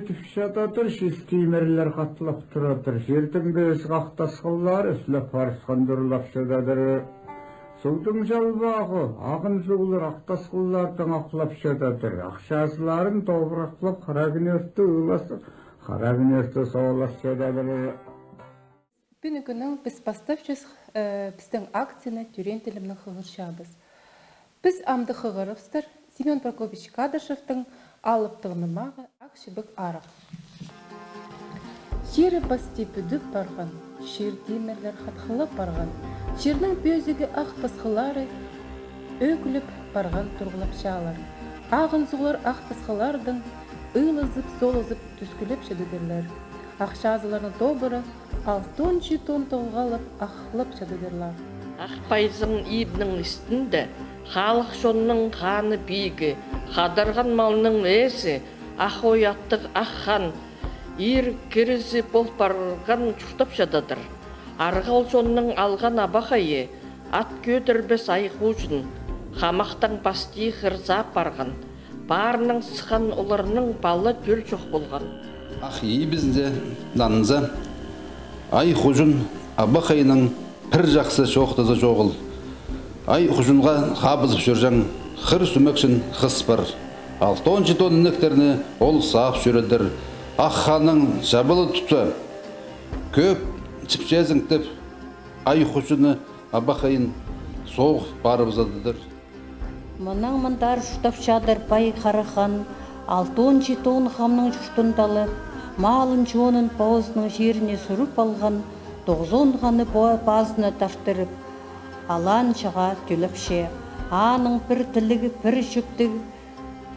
bitip şatadır, şistimerler katlap duradır. Şertin beş qaqtasqıllar üslep parışqandırılap şatadır. Sultun çalbağı, ağın suğulur aqtasqıllardan aqlap şatadır. Aqşasıların toğraqlap qaragünörtü ılasır, qaragünörtü soğulas şatadır. Бүгүнү биз поставчыз биздин акцияны түрен тилимнин хыгыршабыз. Biz amdı xıgırıpstır Семен Прокопьевич Кадышевтың алыптығынымағы ақшыбық арық. Жері басты бүдіп барған, шер демерлер қатқылып барған, жердің бөзігі ақ тасқылары өкіліп барған тұрғылап шағалар. Ағын сұғылар ақ тасқылардың ұйлызып, солызып, түскіліп шедедерлер. Ақшазыларын добыры алтын жетон тоғалып, ақылып шедедерлер. Ақпайзың ибнің үстінде халық шонның қаны биігі, қадарған малының әсі, ақ ояттық ақ хан, ир керізі бол барған жұқтап жададыр. Арғал шонның алған абақайы, ат көдірбес айқужын, қамақтан басты қырзап барған, барының сықан оларының балы жөл жоқ болған. Ақ ей бізде данынза, айқужын абақайының пір жақсы шоқтызы жоғыл. Ай құжынға қабызып жүржен, қыр сүмекшін қыс бар. Алтон жетон нектеріне ол сап жүредір. Ақ ханның жабылы тұты, көп чіпчезіңтіп, ай құжыны абақайын соғ барыбызадыдыр. Мұнан мұндар жұштап шадыр бай қарахан, алтон жетон хамның жұштын далып, малын жонын бауызының жеріне сүріп алған, 90 ғаны базына таштырып, алан шыға түліпше, аның бір тілігі, бір жүктігі,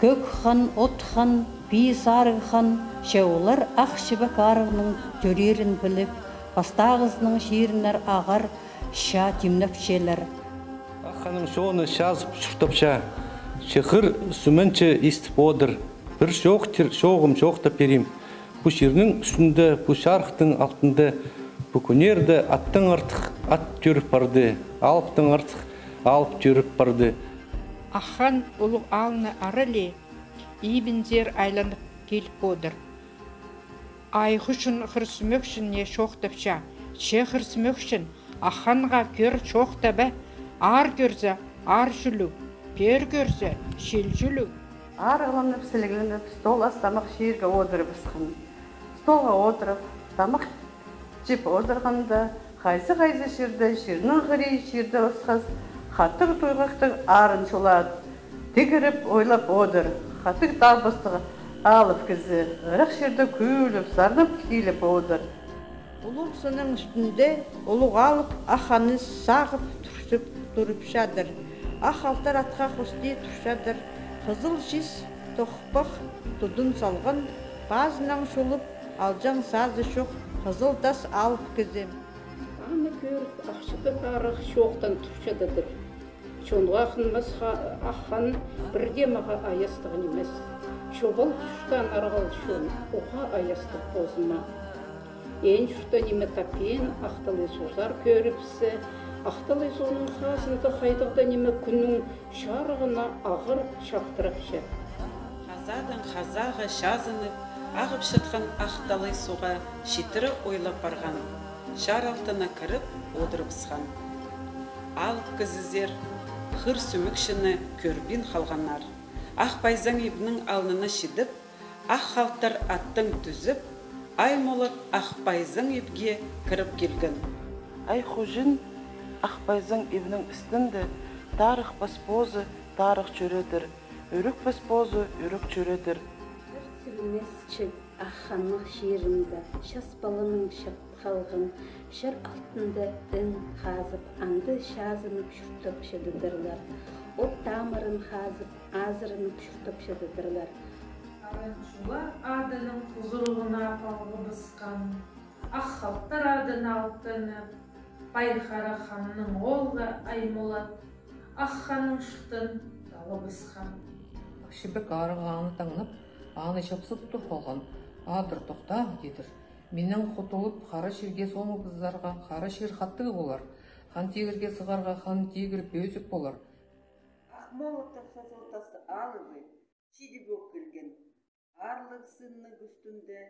көк хан, от хан, бейс арғы хан, шеулар ақ шыбық арғының төрерін біліп, бастағызының жерінер ағар, ша темніпшелер. Ақ ханың шоны шазып шұртапша, шықыр сүмінші естіп одыр, бір шоғым шоқта перем. Бұл жерінің үстінде, бұл шарықтың алтында, бұл көнерді аттың артық ат жүріп барды, алыптың артық алып жүріп барды. Ахан ұлы алыны арылы, ибінзер айланып келіп одыр. Айғышын қырсымөкшін не шоқтапша, ше қырсымөкшін, аханға көр шоқтабы, ар көрсе, ар жүлі, пер көрсе, шел жүлі. Арғыланып, сілігілініп, стол астамақ шерге одырып ысқын. Столға отырып, тамақ жеп отырғанда, қайсы шерді, шерінің ғырей шерді ысқаз, қатық тойғақтың арын шолады. Тегіріп ойлап одыр, қатық табыстығы алып кізі, ұрақ шерді көйліп, сарнып кейліп одыр. Ұлық сының үстінде ұлық алып, ақаны сағып тұрып шадыр. Ақ алтар атқа қосты тұршадыр. Қызыл шис тоқпақ тұдын салған, базынан шолып, алжан сазы шоқ, қызыл тас алып кізем. Аны көріп, ақшыбық арық шоқтан тұршадыдыр. Шонға ақынмыз аққан бірде маға аястығын емес. Шобал құштан арғал шон, оға аястық бозыма. Ең шұрттан еме тапен, ақталы созар көріпсі, ақталы соның қасында қайдықта неме күннің шарығына ағыр шақтырып ше. Қазадан қазаға шазынып, ағып шытқан ақталы суға шетірі ойлап барған. Шар алтына кіріп, одырып сқан. Алып кізізер, қыр сүмікшіні көрбін қалғанар. Ақ байзан ебінің алнына шедіп, ақ халықтар аттың түзіп, ай молат ақ байзан ебге кіріп келген. Ай құжын Ақбайзың ивнің үстінде тарих баспозы тарих жүредір, үрік баспозы үрік жүредір. Сүрмесчіл ақханық жерімді, шас балының шап қалғын, шыр алтында үн қазып, анды шазынып шүртіп шедідірлер. От тамырын қазып, азырынып шүртіп шедідірлер. Арыншулар адының құзырығына қалғы бысқан, ақ халықтар адын алтынып, Байқара ханның олға аймолат, ақ ханның шықтын далы бысқан. Шыбек арығы аны таңнып, аны жапсып тұр қалған. Адыр тоқта дедір. Менің құтылып, қара шерге соңы бұздарға қара шер қаттығы болар. Хан тегірге сығарға хан тегір бөзік болар. Ақмолаттар сазылтасы алығы, шиді көп келген. арлық сынның үстінде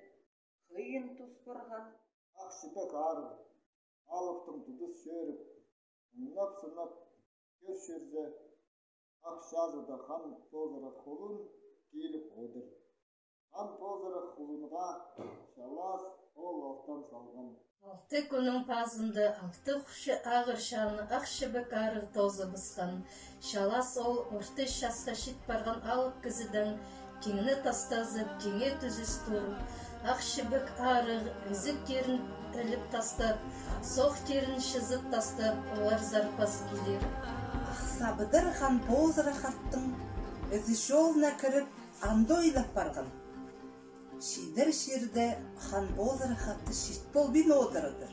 қиын тұспырған Ақшыбек арық, алыптың тұдыс шөріп, ұнап-сынап көршерзе, ақшазыда хан тозыры құлын кейліп одыр. Хан тозыры құлынға шалас ол алтан салған. Алты күнің пазынды алты құшы ағыр шаны Ақшыбек арық тозы бысқан. Шалас ол орты шасқа шит барған алып кізідің кеңіні тастазып, кеңе түзіс тұру. Ақшыбек арық үзік терін іліп тастап, соқ терін шызып тастап, олар зарпас келер. Ақсабыдыр хан тозыры қаттың, өзі жолына кіріп, аңды ойлап барған. Шидір шерді хан бозыры қатты шит болбин одырыдыр.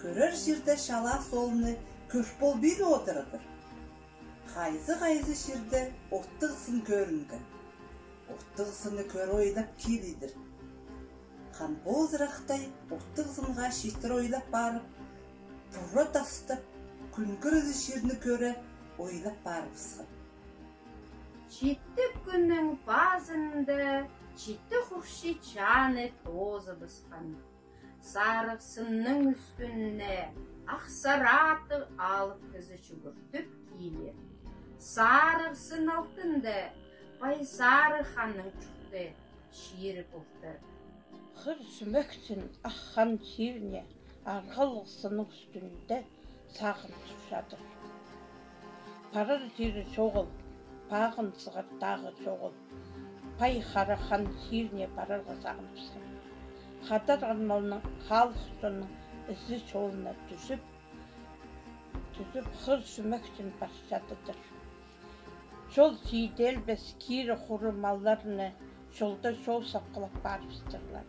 Көрір жерді шала солыны көш болбин одырыдыр. Қайзы шерді оттығысын көрінді. Оттығысыны көр ойлап келедір. Хан бозыры қытай оттығысынға шитір ойлап барып, тұры тастып, күнгірізі шеріні көрі ойлап барыпсың. Шитті күннің базынды Читті құқши чаны тозы бысқан. Сарық сынның үстінне ақсараты алып кізі жүгіртіп кейлер. Сарық сын алтынды Байсары ханның чүкті шиірі бұлды. Қыр сүмөксін ақхан ширіне арғалық сының үстінде сағын тұшады. Парыр жері жоғыл, пағын сығыр тағы жоғыл. Пай қарахан ширіне барарға сағыныпсың. Қатарған малының халық соның ізі жолына түсіп қыр сүмөксін басшадыдыр. Жол сейделбес кері құры малларыны жолда жол саққылап барыпстырлар.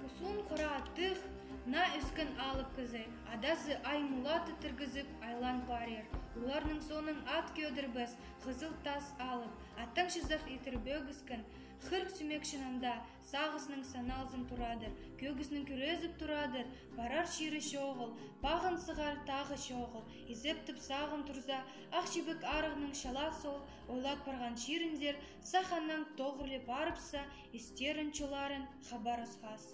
Құсын құратық, на үскін алып кізі, адасы аймулаты түргізіп айлан парер. Оларның соның ат көдірбіз, қызыл тас алып, аттың шызық етір бөгіскін, қырк сүмекшінанда сағысының саналзын тұрадыр, көгісінің күрезіп тұрадыр, барар шері шоғыл, бағын сығар тағы шоғыл, езептіп сағын тұрза, Ақшыбек арығының шала сол, ойлап барған шеріндер, саханның тоғырле барыпса, естерін чоларын хабар ұсқас.